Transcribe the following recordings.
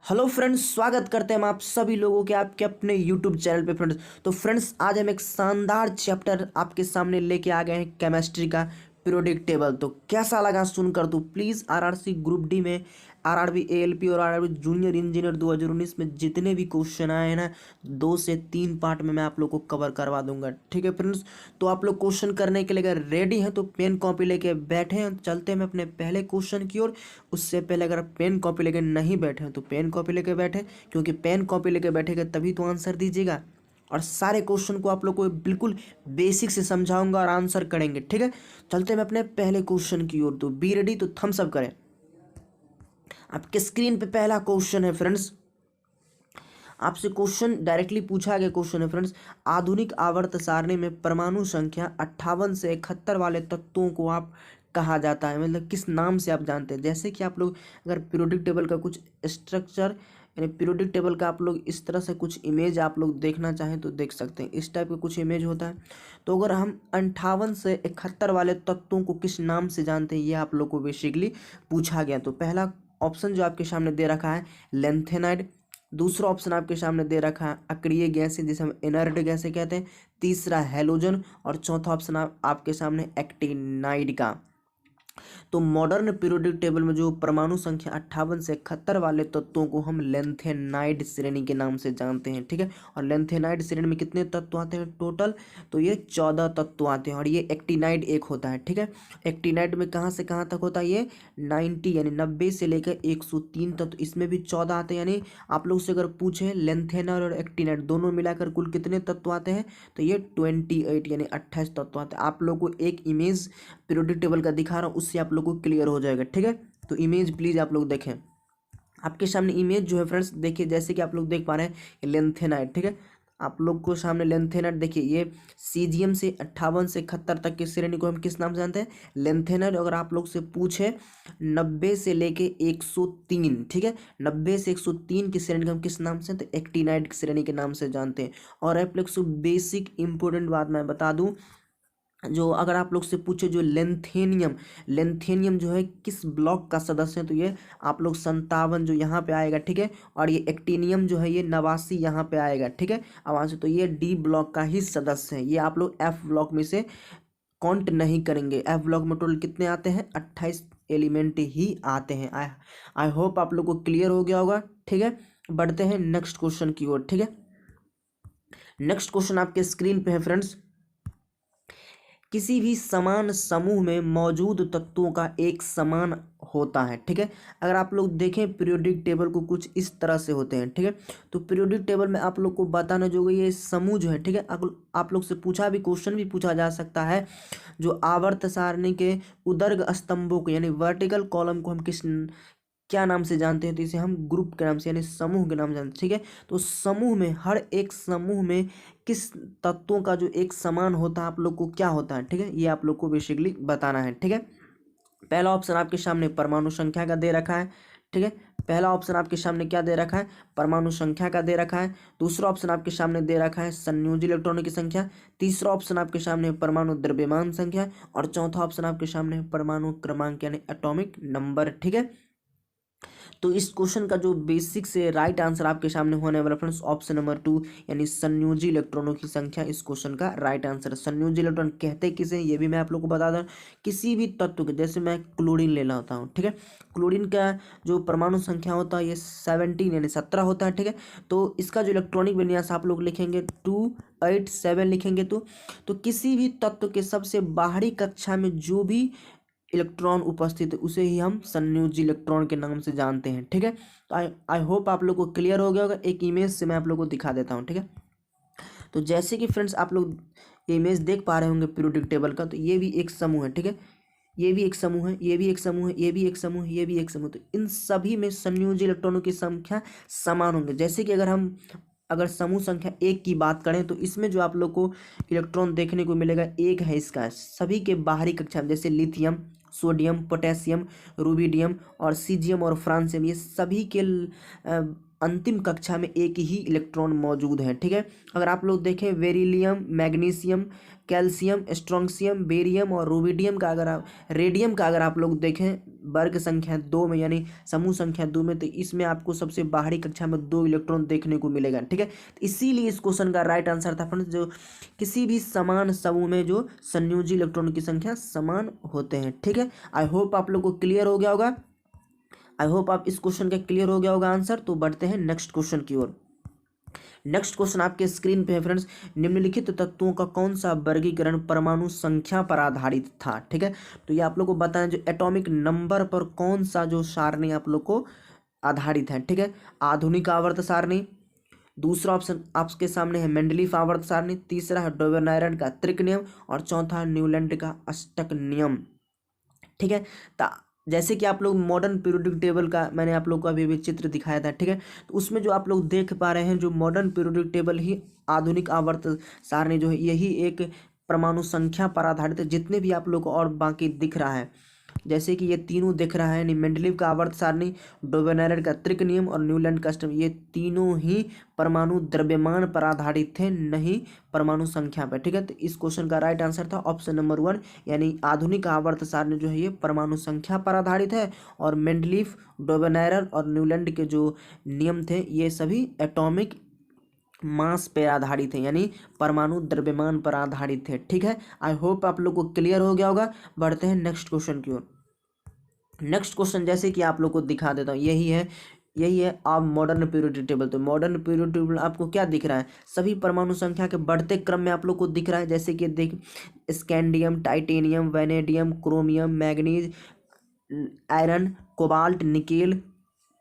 Hello friends, स्वागत करते हैं हम आप सभी लोगों के आपके अपने यूट्यूब चैनल पे फ्रेंड्स। तो फ्रेंड्स, आज हम एक शानदार चैप्टर आपके सामने लेके आ गए हैं, केमिस्ट्री का पीरियोडिक टेबल। तो कैसा लगा सुनकर? तो प्लीज़ आरआरसी ग्रुप डी में, आरआरबी एएलपी और आरआरबी जूनियर इंजीनियर 2019 में जितने भी क्वेश्चन आए हैं ना, 2 से 3 पार्ट में मैं आप लोग को कवर करवा दूंगा। ठीक है फ्रेंड्स, तो आप लोग क्वेश्चन करने के लिए अगर रेडी हैं तो पेन कॉपी लेके बैठे हैं। चलते हैं अपने पहले क्वेश्चन की ओर। उससे पहले अगर आप पेन कॉपी लेके नहीं बैठे हैं तो पेन कॉपी लेके बैठे, क्योंकि पेन कॉपी लेके बैठेगा तभी तो आंसर दीजिएगा। और सारे क्वेश्चन को आप लोग को बिल्कुल बेसिक से समझाऊंगा और आंसर करेंगे। ठीक है, चलते हैं अपने पहले क्वेश्चन की ओर। तो बी रेडी, तो थम्स अप करें। आपके स्क्रीन पे पहला क्वेश्चन है फ्रेंड्स। आपसे क्वेश्चन डायरेक्टली पूछा गया क्वेश्चन है फ्रेंड्स। आधुनिक आवर्त सारणी में परमाणु संख्या 58 से 71 वाले तत्वों को आप कहा जाता है, मतलब किस नाम से आप जानते हैं। जैसे कि आप लोग अगर पीरियोडिक टेबल का कुछ स्ट्रक्चर, यानी पीरियोडिक टेबल का आप लोग इस तरह से कुछ इमेज आप लोग देखना चाहें तो देख सकते हैं। इस टाइप का कुछ इमेज होता है। तो अगर हम 58 से 71 वाले तत्वों को किस नाम से जानते हैं, ये आप लोग को बेसिकली पूछा गया। तो पहला ऑप्शन जो आपके सामने दे रखा है लेंथेनाइड। दूसरा ऑप्शन आपके सामने दे रखा है अक्रिय गैस, जिसे हम इनर्ट गैस कहते हैं। तीसरा हैलोजन, और चौथा ऑप्शन आपके सामने एक्टिनाइड का। तो मॉडर्न पीरियोडिक टेबल में जो परमाणु संख्या 58 से 71 वाले तत्वों को हम लेंथेनाइड श्रेणी के नाम से जानते हैं। ठीक है, और लेंथेनाइड श्रेणी में कितने तत्व आते हैं टोटल? तो ये 14 तत्व आते हैं, और ये एक्टिनाइड एक होता है। ठीक है, एक्टिनाइड में कहाँ से कहाँ तक होता है? ये 90 यानी 90 से लेकर 103 तत्व, इसमें भी 14 आते हैं। यानी आप लोग से अगर पूछे लेंथेनाइड और एक्टिनाइड दोनों मिलाकर कुल कितने तत्व आते हैं, तो ये 28 यानी 28 तत्व आते हैं। आप लोग को एक इमेज पीरियोडिक टेबल का दिखा रहा हूँ, उससे आप लोग को क्लियर हो जाएगा। ठीक है, तो इमेज प्लीज आप लोग देखें। आपके सामने इमेज जो है फ्रेंड्स, देखिए जैसे कि आप लोग देख पा रहे हैं लेंथेनाइड। ठीक है, आप लोग को सामने लेंथेनाइड देखिए, ये सीजियम से 58 से 71 तक की श्रेणी को हम किस नाम से जानते हैं? लेंथेनाइड। अगर आप लोग से पूछे 90 से लेके 103, ठीक है, 90 से 103 की श्रेणी को हम किस नाम से? तो एक्टिनाइड श्रेणी के नाम से जानते हैं। और आप लोग से बेसिक इंपॉर्टेंट बात मैं बता दूं, जो अगर आप लोग से पूछे जो लेंथेनियम जो है किस ब्लॉक का सदस्य है, तो ये आप लोग 57 जो यहाँ पे आएगा। ठीक है, और ये एक्टिनियम जो है ये 89 यहाँ पे आएगा। ठीक है, आवाज से, तो ये डी ब्लॉक का ही सदस्य है। ये आप लोग एफ ब्लॉक में से काउंट नहीं करेंगे। एफ ब्लॉक में टोटल कितने आते हैं? 28 एलिमेंट ही आते हैं। आई होप आप लोग को क्लियर हो गया होगा। ठीक है, बढ़ते हैं नेक्स्ट क्वेश्चन की ओर। ठीक है, नेक्स्ट क्वेश्चन आपके स्क्रीन पे है फ्रेंड्स। किसी भी समान समूह में मौजूद तत्वों का एक समान होता है। ठीक है, अगर आप लोग देखें पीरियोडिक टेबल को कुछ इस तरह से होते हैं। ठीक है, तो पीरियोडिक टेबल में आप लोग को बताना जो ये समूह जो है, ठीक है, आप लोग से पूछा भी, क्वेश्चन भी पूछा जा सकता है, जो आवर्त सारणी के उदर्ग स्तंभों को यानी वर्टिकल कॉलम को हम क्या नाम से जानते हैं? तो इसे हम ग्रुप के नाम से यानी समूह के नाम से जानते हैं। ठीक है, तो समूह में, हर एक समूह में किस तत्वों का जो एक समान होता है आप लोग को क्या होता है? ठीक है, ये आप लोग को बेसिकली बताना है। ठीक है, पहला ऑप्शन आपके सामने परमाणु संख्या का दे रखा है। ठीक है, पहला ऑप्शन आपके सामने क्या दे रखा है? परमाणु संख्या का दे रखा है। दूसरा ऑप्शन आपके सामने दे रखा है संयोजी इलेक्ट्रॉनों की संख्या। तीसरा ऑप्शन आपके सामने परमाणु द्रव्यमान संख्या, और चौथा ऑप्शन आपके सामने परमाणु क्रमांक यानी एटॉमिक नंबर। ठीक है, तो इस क्वेश्चन का जो बेसिक से राइट आंसर आपके सामने होने वाला फ्रेंड्स, ऑप्शन नंबर 2 यानी संयोजी इलेक्ट्रॉनों की संख्या इस क्वेश्चन का राइट आंसर है। संयोजी इलेक्ट्रॉन कहते किसे, ये भी मैं आप लोग को बता दूं। किसी भी तत्व के, जैसे मैं क्लोरीन ले लेता हूँ। ठीक है, क्लोरीन का जो परमाणु संख्या होता है ये 17 यानी 17 होता है। ठीक है, तो इसका जो इलेक्ट्रॉनिक विन्यास आप लोग लिखेंगे 287 लिखेंगे। तो किसी भी तत्व के सबसे बाहरी कक्षा में जो भी इलेक्ट्रॉन उपस्थित है उसे ही हम संयोजी इलेक्ट्रॉन के नाम से जानते हैं। ठीक है, तो आई होप आप लोग को क्लियर हो गया होगा। एक इमेज से मैं आप लोग को दिखा देता हूँ। ठीक है, तो जैसे कि फ्रेंड्स आप लोग ये इमेज देख पा रहे होंगे पीरियोडिक टेबल का, तो ये भी एक समूह है। ठीक है, ये भी एक समूह है, ये भी एक समूह है, ये भी एक समूह है, ये भी एक समूह। तो इन सभी में संयोजी इलेक्ट्रॉनों की संख्या समान होंगे। जैसे कि अगर समूह संख्या 1 की बात करें, तो इसमें जो आप लोग को इलेक्ट्रॉन देखने को मिलेगा एक है इसका सभी के बाहरी कक्षा में, जैसे लिथियम, सोडियम, पोटेशियम, रुबिडियम और सीजियम और फ्रांसियम, ये सभी के अंतिम कक्षा में एक ही इलेक्ट्रॉन मौजूद है। ठीक है, अगर आप लोग देखें beryllium, magnesium, calcium, strontium, barium और रूबिडियम का अगर आप रेडियम का अगर आप लोग देखें वर्ग संख्या 2 में यानी समूह संख्या 2 में, तो इसमें आपको सबसे बाहरी कक्षा में 2 इलेक्ट्रॉन देखने को मिलेगा। ठीक है, तो इसीलिए इस क्वेश्चन का राइट आंसर था फ्रेंड्स, जो किसी भी समान समूह में जो संयोजी इलेक्ट्रॉन की संख्या समान होते हैं। ठीक है, आई होप आप लोग को क्लियर हो गया होगा। आई होप आप इस क्वेश्चन का क्लियर हो गया होगा आंसर। तो बढ़ते हैं नेक्स्ट क्वेश्चन की ओर। नेक्स्ट क्वेश्चन आपके स्क्रीन पे है फ्रेंड्स, निम्नलिखित तत्वों का कौन सा वर्गीकरण परमाणु संख्या पर आधारित था। ठीक है, तो ये आप लोग को बताएं जो एटॉमिक नंबर पर कौन सा जो सारणी आप लोग को आधारित है। ठीक है, आधुनिक आवर्त सारणी, दूसरा ऑप्शन आपके सामने है मेंडलीफ आवर्त सारणी, तीसरा है डोबेनायरन का त्रिक नियम और चौथा है न्यूलैंड का अष्टक नियम। ठीक है, तो जैसे कि आप लोग मॉडर्न पीरियोडिक टेबल का मैंने आप लोग को अभी भी चित्र दिखाया था। ठीक है, तो उसमें जो आप लोग देख पा रहे हैं जो मॉडर्न पीरियोडिक टेबल ही आधुनिक आवर्त सारणी जो है यही एक परमाणु संख्या पर आधारित है। जितने भी आप लोग को और बाकी दिख रहा है जैसे कि ये तीनों दिख रहा है, यानी मेंडलीव का आवर्त सारणी, डोबेनायरन का त्रिक नियम और न्यूलैंड का अष्टक, ये तीनों ही परमाणु द्रव्यमान पर आधारित थे, नहीं परमाणु संख्या पर। ठीक है, तो इस क्वेश्चन का राइट आंसर था ऑप्शन नंबर 1, यानी आधुनिक आवर्त सारणी जो है ये परमाणु संख्या पर आधारित है और मेंडलीव, डोबेनायरन और न्यूलैंड के जो नियम थे ये सभी एटॉमिक मास पे आधारित है, यानी परमाणु द्रव्यमान पर आधारित है। ठीक है, आई होप आप लोग को क्लियर हो गया होगा। बढ़ते हैं नेक्स्ट क्वेश्चन की ओर। नेक्स्ट क्वेश्चन जैसे कि आप लोग को दिखा देता हूँ, यही है आप मॉडर्न पीरियोडिक टेबल। तो मॉडर्न पीरियोडिक टेबल आपको क्या दिख रहा है, सभी परमाणु संख्या के बढ़ते क्रम में आप लोग को दिख रहा है। जैसे कि देख scandium, titanium, vanadium, chromium, manganese, iron, cobalt, nickel,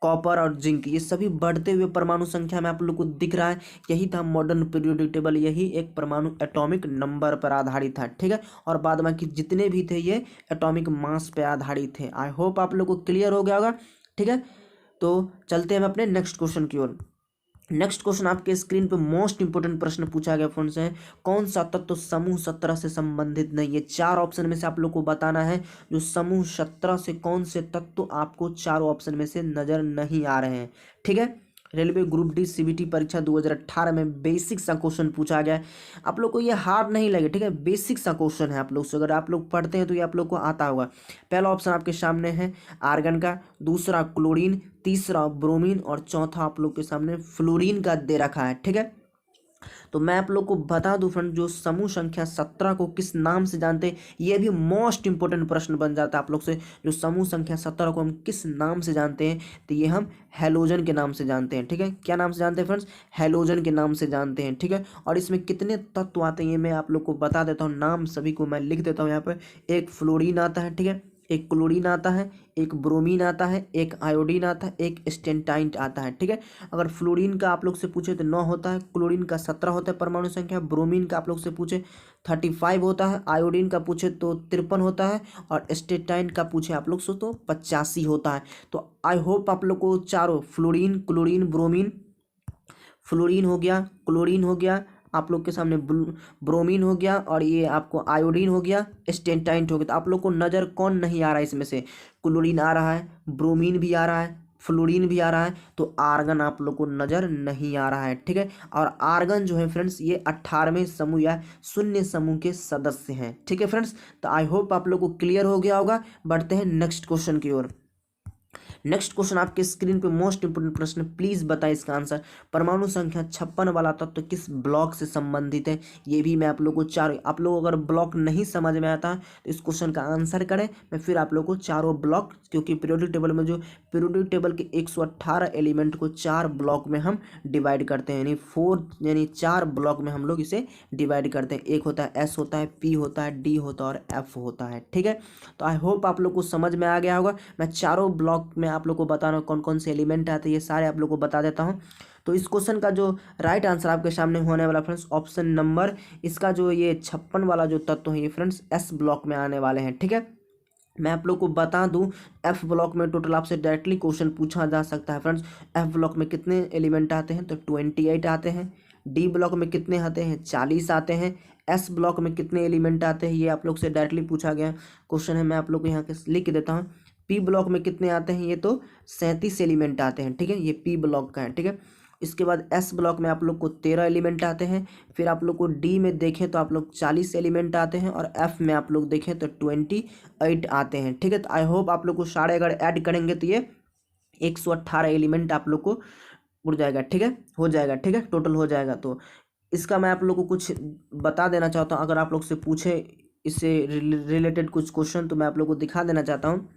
copper और जिंक, ये सभी बढ़ते हुए परमाणु संख्या में आप लोग को दिख रहा है। यही था मॉडर्न पीरियोडिक टेबल, यही एक परमाणु एटॉमिक नंबर पर आधारित था। ठीक है, और बाद बाकी जितने भी थे ये एटॉमिक मास पे आधारित थे। आई होप आप लोग को क्लियर हो गया होगा। ठीक है, तो चलते हैं हम अपने नेक्स्ट क्वेश्चन की ओर। नेक्स्ट क्वेश्चन आपके स्क्रीन पे मोस्ट इंपोर्टेंट प्रश्न पूछा गया फ्रेंड्स है, कौन सा तत्व समूह 17 से संबंधित नहीं है। 4 ऑप्शन में से आप लोग को बताना है जो समूह 17 से कौन से तत्व आपको चारों ऑप्शन में से नजर नहीं आ रहे हैं। ठीक है, रेलवे ग्रुप डी सीबीटी परीक्षा 2018 में बेसिक सा क्वेश्चन पूछा गया है। आप लोग को ये हार्ड नहीं लगे। ठीक है, बेसिक सा क्वेश्चन है, आप लोग से अगर आप लोग पढ़ते हैं तो ये आप लोग को आता होगा। पहला ऑप्शन आपके सामने है आर्गन का, दूसरा क्लोरीन, तीसरा ब्रोमीन और चौथा आप लोग के सामने फ्लोरीन का दे रखा है। ठीक है, तो मैं आप लोग को बता दूं फ्रेंड, जो समूह संख्या 17 को किस नाम से जानते हैं, ये भी मोस्ट इंपोर्टेंट प्रश्न बन जाता है आप लोग से। जो समूह संख्या 17 को हम किस नाम से जानते हैं, तो ये हम हैलोजन के नाम से जानते हैं। ठीक है, क्या नाम से जानते हैं फ्रेंड्स, हैलोजन के नाम से जानते हैं। ठीक है, और इसमें कितने तत्व आते हैं ये मैं आप लोग को बता देता हूँ, नाम सभी को मैं लिख देता हूँ यहाँ पर। एक फ्लोरीन आता है, ठीक है, एक क्लोरीन आता है, एक ब्रोमीन आता है, एक आयोडीन आता है, एक स्टेंटाइन आता है। ठीक है, अगर फ्लोरीन का आप लोग से पूछे तो 9 होता है, क्लोरीन का 17 होता है परमाणु संख्या, ब्रोमीन का आप लोग से पूछे 35 होता है, आयोडीन का पूछे तो 53 होता है और स्टेंटाइन का पूछे आप लोग से तो 85 होता है। तो आई होप आप लोग को चारों फ्लोरीन, क्लोरीन, ब्रोमीन, फ्लोरीन हो गया, क्लोरीन हो गया, आप लोग के सामने ब्रोमीन हो गया और ये आपको आयोडीन हो गया, स्टेंटाइन हो गया। तो आप लोग को नज़र कौन नहीं आ रहा है इसमें से, क्लोरीन आ रहा है, ब्रोमीन भी आ रहा है, फ्लोरीन भी आ रहा है, तो आर्गन आप लोग को नज़र नहीं आ रहा है। ठीक है, और आर्गन जो है फ्रेंड्स ये 18वें समूह या शून्य समूह के सदस्य हैं। ठीक है फ्रेंड्स, तो आई होप आप लोग को क्लियर हो गया होगा। बढ़ते हैं नेक्स्ट क्वेश्चन की ओर। नेक्स्ट क्वेश्चन आपके स्क्रीन पे मोस्ट इंपोर्टेंट प्रश्न, प्लीज बताएं इसका आंसर। परमाणु संख्या 56 वाला तत्व किस ब्लॉक से संबंधित है। ये भी मैं आप लोग को आप लोग अगर ब्लॉक नहीं समझ में आता तो इस क्वेश्चन का आंसर करें, मैं फिर आप लोग को चारों ब्लॉक, क्योंकि पीरियोडिक टेबल में जो पीरियोडिक टेबल के 118 एलिमेंट को 4 ब्लॉक में हम डिवाइड करते हैं, यानी 4 ब्लॉक में हम लोग इसे डिवाइड करते हैं। एक होता है एस होता है, पी होता है, डी होता है और एफ होता है। ठीक है, तो आई होप आप लोग को समझ में आ गया होगा। मैं चारों ब्लॉक में आप लोग को बता रहा हूँ कौन कौन से एलिमेंट आते हैं, ये सारे आप लोग को बता देता हूँ। तो इस क्वेश्चन का जो राइट आंसर आपके सामने होने वाला फ्रेंड्स, ऑप्शन नंबर इसका जो ये 56 वाला जो तत्व है ये फ्रेंड्स एस ब्लॉक में आने वाले हैं। ठीक है, मैं आप लोग को बता दूं एफ ब्लॉक में टोटल आपसे डायरेक्टली क्वेश्चन पूछा जा सकता है फ्रेंड्स। एफ ब्लॉक में कितने एलिमेंट आते हैं, तो 28 आते हैं। डी ब्लॉक में कितने आते हैं, 40 आते हैं। एस ब्लॉक में कितने एलिमेंट आते हैं, ये आप लोग से डायरेक्टली पूछा गया क्वेश्चन है, मैं आप लोग को यहाँ के लिख देता हूँ। पी ब्लॉक में कितने आते हैं, ये तो 37 एलिमेंट आते हैं, ठीक है, ये पी ब्लॉक का है, ठीक है। इसके बाद एस ब्लॉक में आप लोग को 13 एलिमेंट आते हैं। फिर आप लोग को डी में देखें तो आप लोग 40 एलिमेंट आते हैं, और एफ में आप लोग देखें तो 28 आते हैं, ठीक है। तो आई होप आप लोग को सारे अगर ऐड करेंगे तो ये 118 एलिमेंट आप लोग को उड़ जाएगा, ठीक है, हो जाएगा, ठीक है, टोटल हो जाएगा। तो इसका मैं आप लोग को कुछ बता देना चाहता हूँ, अगर आप लोग से पूछे इससे रिलेटेड कुछ क्वेश्चन तो मैं आप लोग को दिखा देना चाहता हूँ।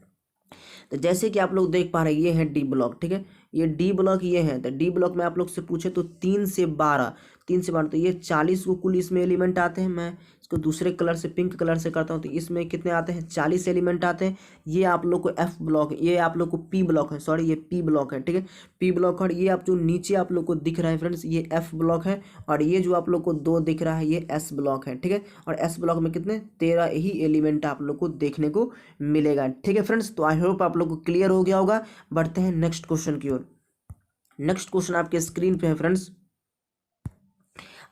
तो जैसे कि आप लोग देख पा रहे हैं, ये है डी ब्लॉक, ठीक है, ये डी ब्लॉक ये है। तो डी ब्लॉक में आप लोग से पूछे तो 3 से 12 तो ये 40 को कुल इसमें एलिमेंट आते हैं। मैं इसको दूसरे कलर से, पिंक कलर से करता हूँ, तो इसमें कितने आते हैं, 40 एलिमेंट आते हैं। ये आप लोग को एफ ब्लॉक, ये आप लोग को पी ब्लॉक है, सॉरी ये पी ब्लॉक है, ठीक है, पी ब्लॉक। और ये आप जो नीचे आप लोग को दिख रहा है फ्रेंड्स, ये एफ ब्लॉक है, और ये जो आप लोग को 2 दिख रहा है ये एस ब्लॉक है, ठीक है। और एस ब्लॉक में कितने 13 ही एलिमेंट आप लोग को देखने को मिलेगा, ठीक है फ्रेंड्स। तो आई होप आप लोग को क्लियर हो गया होगा। बढ़ते हैं नेक्स्ट क्वेश्चन की ओर। नेक्स्ट क्वेश्चन आपके स्क्रीन पे है फ्रेंड्स।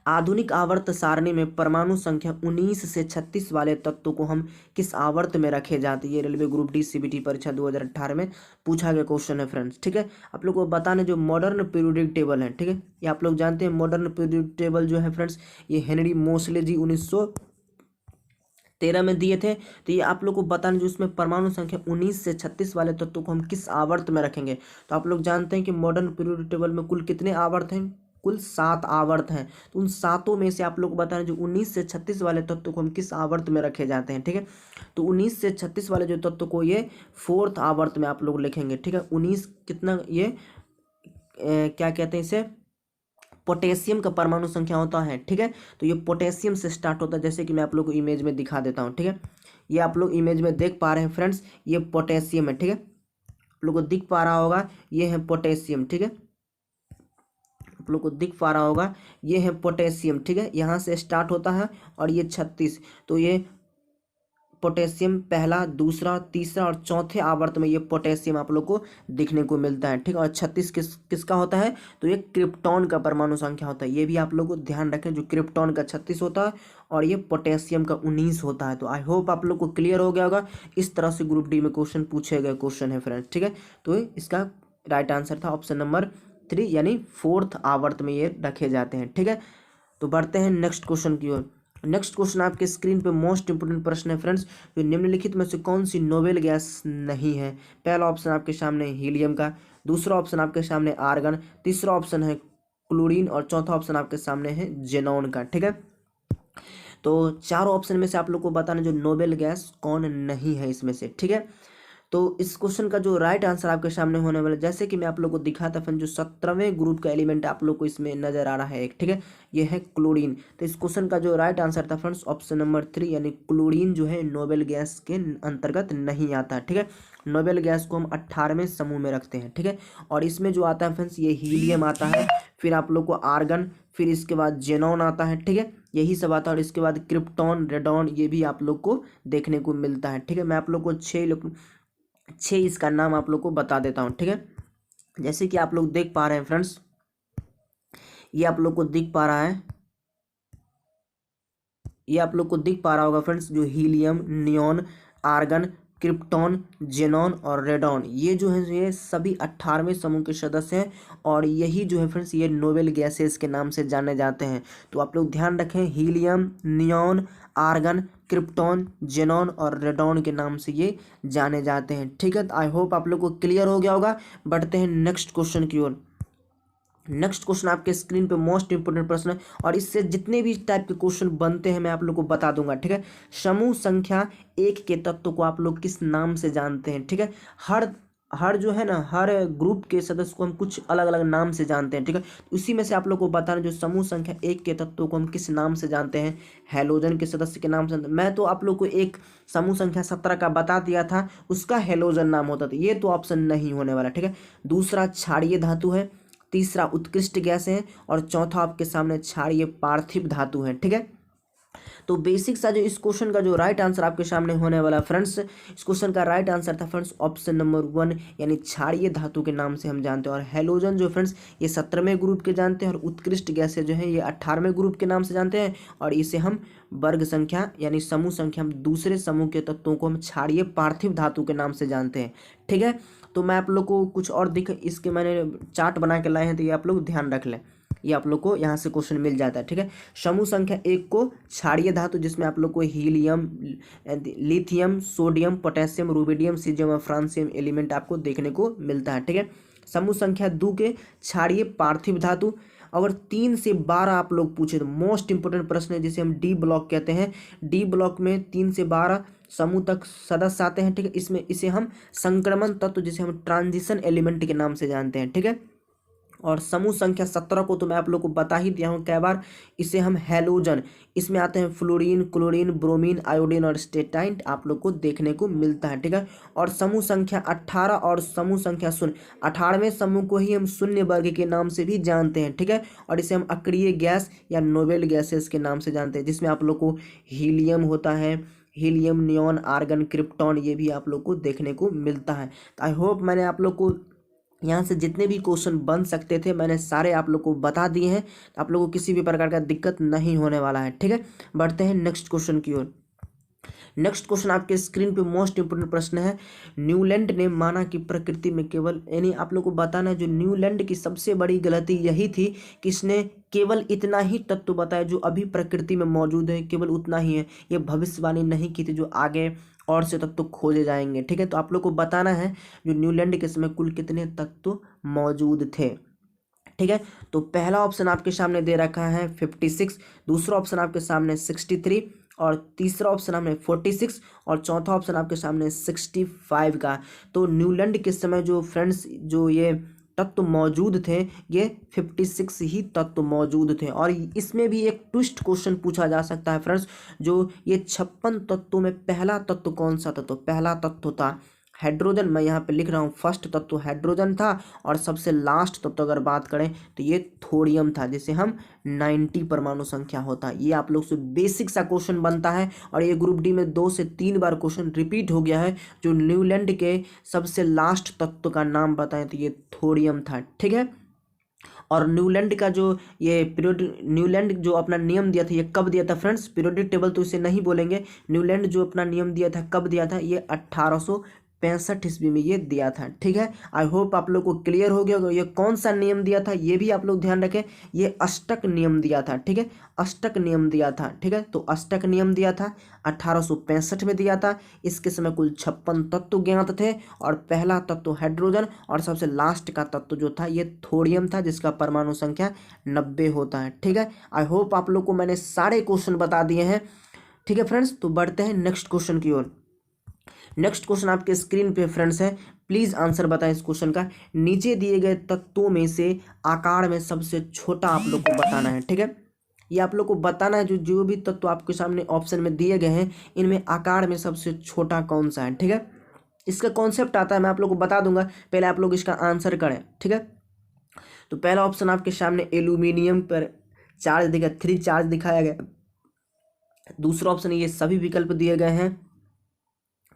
आधुनिक आवर्त सारणी में परमाणु संख्या 19 से 36 वाले तत्वों को हम किस आवर्त में रखे जाते हैं। ये रेलवे ग्रुप डी सीबीटी परीक्षा 2018 में पूछा गया क्वेश्चन है फ्रेंड्स, ठीक है। आप लोग को बताने जो मॉडर्न पीरियोडिक टेबल है, ठीक है, ये आप लोग जानते हैं मॉडर्न पीरियोडिक टेबल जो है फ्रेंड्स, ये हेनरी मोसले जी 1913 में दिए थे। तो ये आप लोग को बताने जो इसमें परमाणु संख्या 19 से 36 वाले तत्वों को हम किस आवर्त में रखेंगे। तो आप लोग जानते हैं कि मॉडर्न पीरियोडिक टेबल में कुल कितने आवर्त हैं, कुल 7 आवर्त हैं। तो उन 7 में से आप लोग को बताना जो 19 से 36 वाले तत्व को हम किस आवर्त में रखे जाते हैं, ठीक है। तो 19 से 36 वाले जो तत्व को ये 4th आवर्त में आप लोग लिखेंगे, ठीक है। 19 कितना, ये क्या कहते हैं इसे, पोटेशियम का परमाणु संख्या होता है, ठीक है। तो ये पोटेशियम से स्टार्ट होता है, जैसे कि मैं आप लोग को इमेज में दिखा देता हूँ, ठीक है। ये आप लोग इमेज में देख पा रहे हैं फ्रेंड्स, ये पोटेशियम है, ठीक है, आप लोग को दिख पा रहा होगा, ये है पोटेशियम, ठीक है, आप लोग को दिख पा रहा होगा, ये है पोटेशियम, ठीक है, यहाँ से स्टार्ट होता है, और ये 36। तो ये पोटेशियम पहला, दूसरा, तीसरा और चौथे आवर्त में ये पोटेशियम आप लोग को दिखने को मिलता है, ठीक है। और 36 किसका होता है, तो ये क्रिप्टॉन का परमाणु संख्या होता है। ये भी आप लोग को ध्यान रखें, जो क्रिप्टॉन का 36 होता है और ये पोटेशियम का 19 होता है। तो आई होप आप लोग को क्लियर हो गया होगा। इस तरह से ग्रुप डी में क्वेश्चन पूछे गए क्वेश्चन है फ्रेंड्स, ठीक है। तो इसका राइट आंसर था ऑप्शन नंबर 3, यानी 4th आवर्त में ये रखे जाते हैं, ठीक है। तो बढ़ते हैं नेक्स्ट क्वेश्चन की ओर। नेक्स्ट क्वेश्चन आपके स्क्रीन पे मोस्ट इंपोर्टेंट प्रश्न है फ्रेंड्स, जो निम्नलिखित में से कौन सी नोबेल गैस नहीं है। पहला ऑप्शन आपके सामने हीलियम का, दूसरा ऑप्शन आपके सामने आर्गन, तीसरा ऑप्शन है क्लोरीन, और चौथा ऑप्शन आपके सामने है जेनॉन का, ठीक है। तो चारों ऑप्शन में से आप लोग को बताना जो नोबेल गैस कौन नहीं है इसमें से, ठीक है। तो इस क्वेश्चन का जो राइट आंसर आपके सामने होने वाला, जैसे कि मैं आप लोग को दिखाता फ्रेंड, जो 17वें ग्रुप का एलिमेंट आप लोग को इसमें नजर आ रहा है एक, ठीक है, ये है क्लोरीन। तो इस क्वेश्चन का जो राइट आंसर था फ्रेंड्स ऑप्शन नंबर 3, यानी क्लोरीन जो है नोबेल गैस के अंतर्गत नहीं आता, ठीक है। नोबेल गैस को हम 18वें समूह में रखते हैं, ठीक है। और इसमें जो आता है फ्रेंड्स, ये हीलियम आता है, फिर आप लोग को आर्गन, फिर इसके बाद जेनॉन आता है, ठीक है, यही सब आता है। और इसके बाद क्रिप्टॉन, रेडॉन, ये भी आप लोग को देखने को मिलता है, ठीक है। मैं आप लोग को 6 इसका नाम आप लोग को बता देता हूँ, ठीक है। जैसे कि आप लोग देख पा रहे हैं फ्रेंड्स, ये आप लोग को दिख पा रहा है, ये आप लोग को दिख पा रहा होगा फ्रेंड्स, जो helium, neon, argon, krypton, xenon और रेडॉन, ये जो है ये सभी 18वें समूह के सदस्य हैं। और यही जो है फ्रेंड्स, ये नोबेल गैसेस के नाम से जाने जाते हैं। तो आप लोग ध्यान रखें, helium, neon, argon, krypton, xenon और रेडॉन के नाम से ये जाने जाते हैं, ठीक है। तो आई होप आप लोग को क्लियर हो गया होगा। बढ़ते हैं नेक्स्ट क्वेश्चन की ओर। नेक्स्ट क्वेश्चन आपके स्क्रीन पे मोस्ट इंपोर्टेंट प्रश्न है, और इससे जितने भी टाइप के क्वेश्चन बनते हैं मैं आप लोग को बता दूंगा, ठीक है। समूह संख्या 1 के तत्व को आप लोग किस नाम से जानते हैं, ठीक है। हर जो है ना, हर ग्रुप के सदस्य को हम कुछ अलग अलग नाम से जानते हैं, ठीक है। उसी में से आप लोग को बताना जो समूह संख्या 1 के तत्वों को हम किस नाम से जानते हैं। हेलोजन के सदस्य के नाम से। मैं तो आप लोग को एक समूह संख्या 17 का बता दिया था, उसका हेलोजन नाम होता था, ये तो ऑप्शन नहीं होने वाला, ठीक है। दूसरा क्षारीय धातु है, तीसरा उत्कृष्ट गैस है, और चौथा आपके सामने क्षारीय पार्थिव धातु है, ठीक है। तो बेसिक सा जो इस क्वेश्चन का जो राइट आंसर आपके सामने होने वाला फ्रेंड्स, इस क्वेश्चन का राइट आंसर था फ्रेंड्स ऑप्शन नंबर 1, यानी क्षारीय धातु के नाम से हम जानते हैं। और हैलोजन जो फ्रेंड्स ये 17वें ग्रुप के जानते हैं, और उत्कृष्ट गैसें जो है ये 18वें ग्रुप के नाम से जानते हैं। और इसे हम वर्ग संख्या यानी समूह संख्या, हम दूसरे समूह के तत्वों को हम क्षारीय पार्थिव धातु के नाम से जानते हैं। ठीक है, तो मैं आप लोग को कुछ और इसके मैंने चार्ट बना के लाए हैं, तो ये आप लोग ध्यान रख लें, ये आप लोग को यहाँ से क्वेश्चन मिल जाता है। ठीक है, समूह संख्या 1 को क्षारीय धातु, जिसमें आप लोग को helium, lithium, sodium, potassium, rubidium, caesium और फ्रांसियम एलिमेंट आपको देखने को मिलता है। ठीक है, समूह संख्या 2 के क्षारीय पार्थिव धातु। अगर 3 से 12 आप लोग पूछे तो मोस्ट इंपोर्टेंट प्रश्न है, जिसे हम डी ब्लॉक कहते हैं। डी ब्लॉक में 3 से 12 समूह तक सदस्य आते हैं। ठीक है, इसमें इसे हम संक्रमण तत्व, जिसे हम ट्रांजिशन एलिमेंट के नाम से जानते हैं। ठीक है, और समूह संख्या 17 को तो मैं आप लोग को बता ही दिया हूँ कई बार, इसे हम हैलोजन, इसमें आते हैं फ्लोरीन, क्लोरीन, ब्रोमीन, आयोडीन और स्टेटाइन आप लोग को देखने को मिलता है। ठीक है, और समूह संख्या 18 और समूह संख्या 0, 18वें समूह को ही हम शून्य वर्ग के नाम से भी जानते हैं। ठीक है, और इसे हम अक्रिय गैस या नोबेल गैसेस के नाम से जानते हैं, जिसमें आप लोग को हीलियम होता है, हीलियम, नियॉन, आर्गन, क्रिप्टॉन, ये भी आप लोग को देखने को मिलता है। तो आई होप मैंने आप लोग को यहाँ से जितने भी क्वेश्चन बन सकते थे मैंने सारे आप लोग को बता दिए हैं, तो आप लोगों को किसी भी प्रकार का दिक्कत नहीं होने वाला है। ठीक है, बढ़ते हैं नेक्स्ट क्वेश्चन की ओर। नेक्स्ट क्वेश्चन आपके स्क्रीन पे मोस्ट इंपोर्टेंट प्रश्न है। न्यूलैंड ने माना कि प्रकृति में केवल, यानी आप लोग को बताना है जो न्यूलैंड की सबसे बड़ी गलती यही थी कि इसने केवल इतना ही तत्व बताया जो अभी प्रकृति में मौजूद है, केवल उतना ही है। ये भविष्यवाणी नहीं की थी जो आगे और से तत्व खोजे जाएंगे। ठीक है, तो आप लोग को बताना है जो न्यूलैंड के समय कुल कितने तत्व मौजूद थे। ठीक है, तो पहला ऑप्शन आपके सामने दे रखा है 56, दूसरा ऑप्शन आपके सामने 63, और तीसरा ऑप्शन हमें 46, और चौथा ऑप्शन आपके सामने 65 का। तो न्यूलैंड के समय जो फ्रेंड्स जो ये तत्व मौजूद थे, ये 56 ही तत्व मौजूद थे। और इसमें भी एक ट्विस्ट क्वेश्चन पूछा जा सकता है फ्रेंड्स, जो ये 56 तत्वों में पहला तत्व कौन सा तत्व, पहला तत्व था हाइड्रोजन। मैं यहाँ पे लिख रहा हूँ फर्स्ट तत्व हाइड्रोजन था, और सबसे लास्ट तत्व अगर बात करें तो ये थोरियम था, जिसे हम 90 परमाणु संख्या होता है। ये आप लोग से बेसिक सा क्वेश्चन बनता है, और ये ग्रुप डी में 2 से 3 बार क्वेश्चन रिपीट हो गया है। जो न्यूलैंड के सबसे लास्ट तत्व का नाम बताएं तो ये थोरियम था। ठीक है, और न्यूलैंड का जो ये पीरियोडिक, न्यूलैंड जो अपना नियम दिया था, ये कब दिया था फ्रेंड्स, पीरियोडिक टेबल तो इसे नहीं बोलेंगे। न्यूलैंड जो अपना नियम दिया था कब दिया था, ये 1865 ईस्वी में ये दिया था। ठीक है, आई होप आप लोग को क्लियर हो गया होगा। ये कौन सा नियम दिया था ये भी आप लोग ध्यान रखें, ये अष्टक नियम दिया था। ठीक है, अष्टक नियम दिया था। ठीक है, तो अष्टक नियम दिया था 1865 में दिया था। इसके समय कुल 56 तत्व ज्ञात थे, और पहला तत्व हाइड्रोजन, और सबसे लास्ट का तत्व जो था ये थोरियम था, जिसका परमाणु संख्या 90 होता है। ठीक है, आई होप आप लोग को मैंने सारे क्वेश्चन बता दिए हैं। ठीक है फ्रेंड्स, तो बढ़ते हैं नेक्स्ट क्वेश्चन की ओर। नेक्स्ट क्वेश्चन आपके स्क्रीन पे फ्रेंड्स है, प्लीज आंसर बताएं इस क्वेश्चन का। नीचे दिए गए तत्वों में से आकार में सबसे छोटा आप लोग को बताना है। ठीक है, ये आप लोग को बताना है, जो भी तत्व आपके सामने ऑप्शन में दिए गए हैं इनमें आकार में सबसे छोटा कौन सा है। ठीक है, इसका कॉन्सेप्ट आता है, मैं आप लोग को बता दूंगा, पहले आप लोग इसका आंसर करें। ठीक है, तो पहला ऑप्शन आपके सामने एल्यूमिनियम पर चार्ज दिखा, 3 चार्ज दिखाया गया। दूसरा ऑप्शन ये सभी विकल्प दिए गए हैं।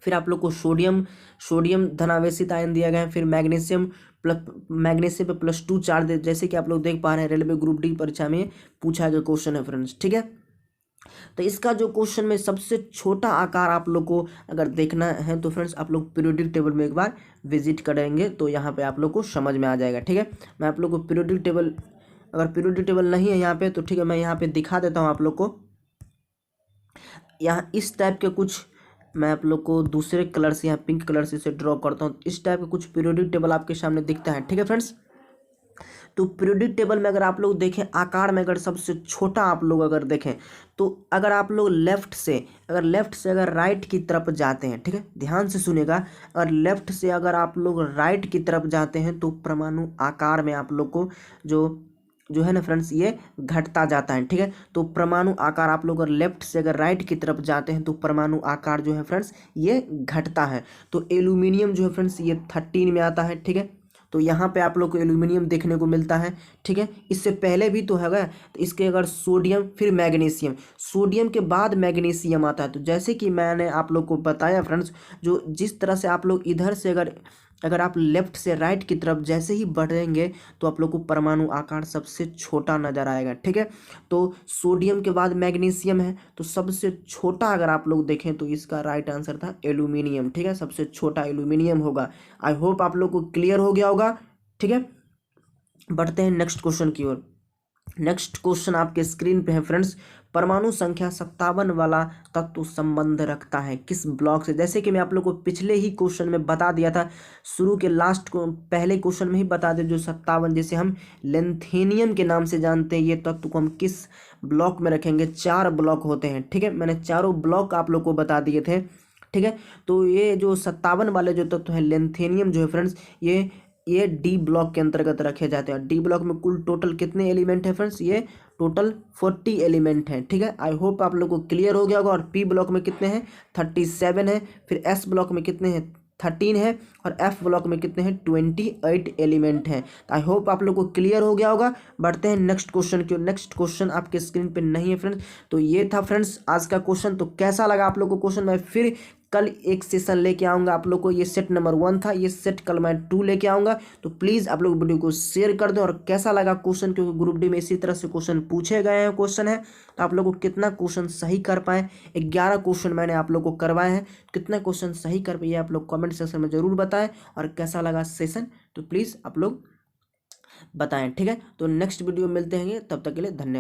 फिर आप लोग को सोडियम धनावेशित आयन दिया गया है। फिर मैग्नीशियम पे +2 चार्ज, जैसे कि आप लोग देख पा रहे हैं रेलवे ग्रुप डी परीक्षा में पूछा गया क्वेश्चन है फ्रेंड्स। ठीक है, तो इसका जो क्वेश्चन में सबसे छोटा आकार आप लोग को अगर देखना है तो फ्रेंड्स आप लोग पीरियोडिक टेबल में एक बार विजिट करेंगे तो यहाँ पे आप लोग को समझ में आ जाएगा। ठीक है, मैं आप लोग को पीरियोडिक टेबल, अगर पीरियोडिक टेबल नहीं है यहाँ पे तो ठीक है, मैं यहाँ पे दिखा देता हूँ आप लोग को। यहाँ इस टाइप के कुछ, मैं आप लोग को दूसरे कलर से, यहाँ पिंक कलर से इसे ड्रॉ करता हूँ। इस टाइप के कुछ पीरियोडिक टेबल आपके सामने दिखता है। ठीक है फ्रेंड्स, तो पीरियोडिक टेबल में अगर आप लोग देखें आकार में, अगर सबसे छोटा आप लोग अगर देखें तो अगर आप लोग लेफ्ट से अगर राइट की तरफ जाते हैं, ठीक है ध्यान से सुनेगा, अगर लेफ्ट से अगर आप लोग राइट की तरफ जाते हैं तो परमाणु आकार में आप लोग को जो है ना फ्रेंड्स ये घटता जाता है। ठीक है, तो परमाणु आकार आप लोग अगर लेफ्ट से अगर राइट की तरफ जाते हैं तो परमाणु आकार जो है फ्रेंड्स ये घटता है। तो एल्यूमिनियम जो है फ्रेंड्स ये 13 में आता है। ठीक है, तो यहाँ पे आप लोग को एल्यूमिनियम देखने को मिलता है, ठीक है। इससे पहले भी तो हैगा, तो इसके अगर सोडियम फिर मैग्नीशियम, सोडियम के बाद मैग्नीशियम आता है। तो जैसे कि मैंने आप लोग को बताया फ्रेंड्स, जो जिस तरह से आप लोग इधर से अगर आप लेफ्ट से राइट की तरफ जैसे ही बढ़ेंगे तो आप लोग को परमाणु आकार सबसे छोटा नजर आएगा, ठीक है। तो सोडियम के बाद मैग्नीशियम है, तो सबसे छोटा अगर आप लोग देखें तो इसका राइट आंसर था एल्यूमिनियम, ठीक है। सबसे छोटा एल्यूमिनियम होगा। आई होप आप लोग को क्लियर हो गया होगा, ठीक है। बढ़ते हैं नेक्स्ट क्वेश्चन की ओर। नेक्स्ट क्वेश्चन आपके स्क्रीन पे है फ्रेंड्स। परमाणु संख्या 57 वाला तत्व संबंध रखता है किस ब्लॉक से? जैसे कि मैं आप लोग को पिछले ही क्वेश्चन में बता दिया था, शुरू के लास्ट को पहले क्वेश्चन में ही बता दिया, जो 57 जिसे हम लेंथेनियम के नाम से जानते हैं, ये तत्व को हम किस ब्लॉक में रखेंगे? 4 ब्लॉक होते हैं, ठीक है। मैंने चारों ब्लॉक आप लोग को बता दिए थे, ठीक है। तो ये जो 57 वाले जो तत्व है लेंथेनियम जो है फ्रेंड्स, ये डी ब्लॉक के अंतर्गत रखे जाते हैं। डी ब्लॉक में कुल टोटल कितने एलिमेंट है फ्रेंड्स? ये टोटल 40 एलिमेंट हैं, ठीक है। आई होप आप लोगों को क्लियर हो गया होगा। और पी ब्लॉक में कितने हैं? 37 है। फिर एस ब्लॉक में कितने हैं? 13 है। और एफ ब्लॉक में कितने हैं? 28 एलिमेंट हैं। तो आई होप आप लोग को क्लियर हो गया होगा। बढ़ते हैं नेक्स्ट क्वेश्चन की। नेक्स्ट क्वेश्चन आपके स्क्रीन पे नहीं है फ्रेंड्स। तो ये था फ्रेंड्स आज का क्वेश्चन। तो कैसा लगा आप लोग को क्वेश्चन? मैं फिर कल एक सेशन लेके आऊँगा आप लोग को। ये सेट नंबर 1 था, ये सेट कल मैं 2 लेके आऊँगा। तो प्लीज़ आप लोग वीडियो को शेयर कर दें। और कैसा लगा क्वेश्चन, क्योंकि ग्रुप डी में इसी तरह से क्वेश्चन पूछे गए हैं, क्वेश्चन है तो आप लोग को कितना क्वेश्चन सही कर पाए। 11 क्वेश्चन मैंने आप लोग को करवाए हैं, कितना क्वेश्चन सही कर पाए आप लोग कमेंट सेक्शन में ज़रूर बताएं। और कैसा लगा सेशन तो प्लीज़ आप लोग बताएं, ठीक है। तो नेक्स्ट वीडियो मिलते हैं, तब तक के लिए धन्यवाद।